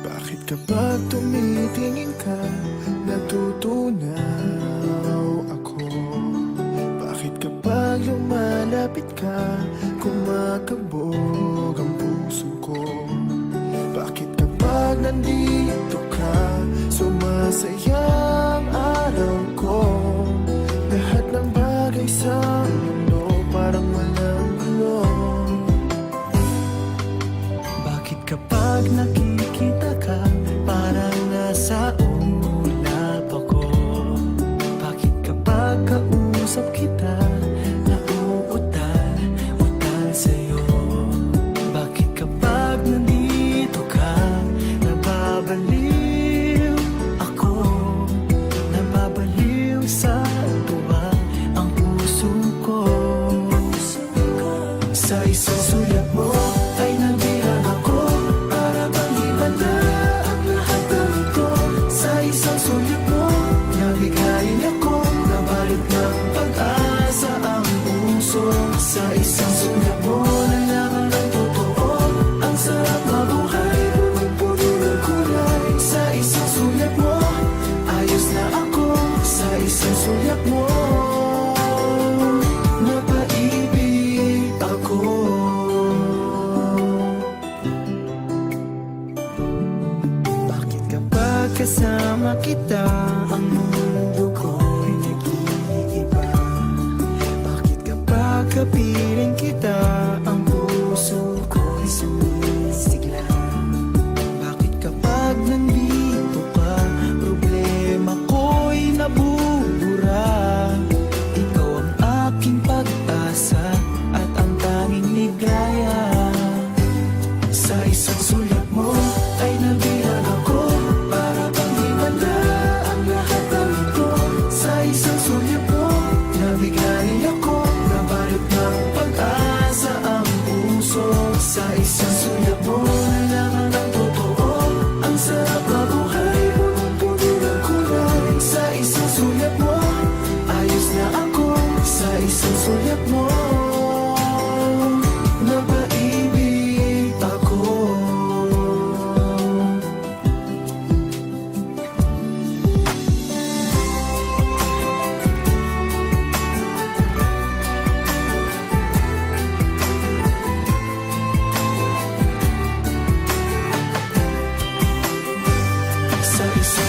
Bakit kapag tumitingin ka, natutunaw ako? Bakit kapag lumalapit ka, kumakabog ang puso ko? Bakit kapag nandito ka, sumasaya ang araw ko? Lahat ng bagay sa mundo parang walang gulo. Bakit kapag nakikita ka, parang nasa ulap ako? Bakit kapag kausap kita, nauutal-utal sa'yo? Bakit kapag nandito ka, nababaliw ako? Nababaliw sa tuwa ang puso ko. Sa isang sulat mo ay nagbilang ako, para bang himala ang lahat ng ito. Sa isang sulat mo, nabigayin ako, nabalot ng pag-asa ang puso. Sa isang sulat mo, nalaman ng totoo, ang sarap mabuhay, punong-puno ng kulay. Sa isang sulat mo, ayos na ako. Sa isang sulat mo, napaibig ako. Bakit kapag kasama kita, ang mundo ko'y nag-iiba? Bakit kapag kapiling kita, ang puso ko'y sumisigla? Bakit kapag nandito ka, problema ko'y nabubura? Ikaw ang aking pag-asa at ang tanging ligaya. Sa isang sulat mo ay nabilang ako, para bang himala ang lahat ng ito. Sa isang sulat mo, nabigayin ako, nabalot ng pag-asa ang puso. Sa isang sulat mo, nalaman ng totoo, ang sarap mabuhay, punong-puno ng kulay. Sa isang sulat mo, ayos na ako. Sa isang sulat mo, napaibig ako. Sa isang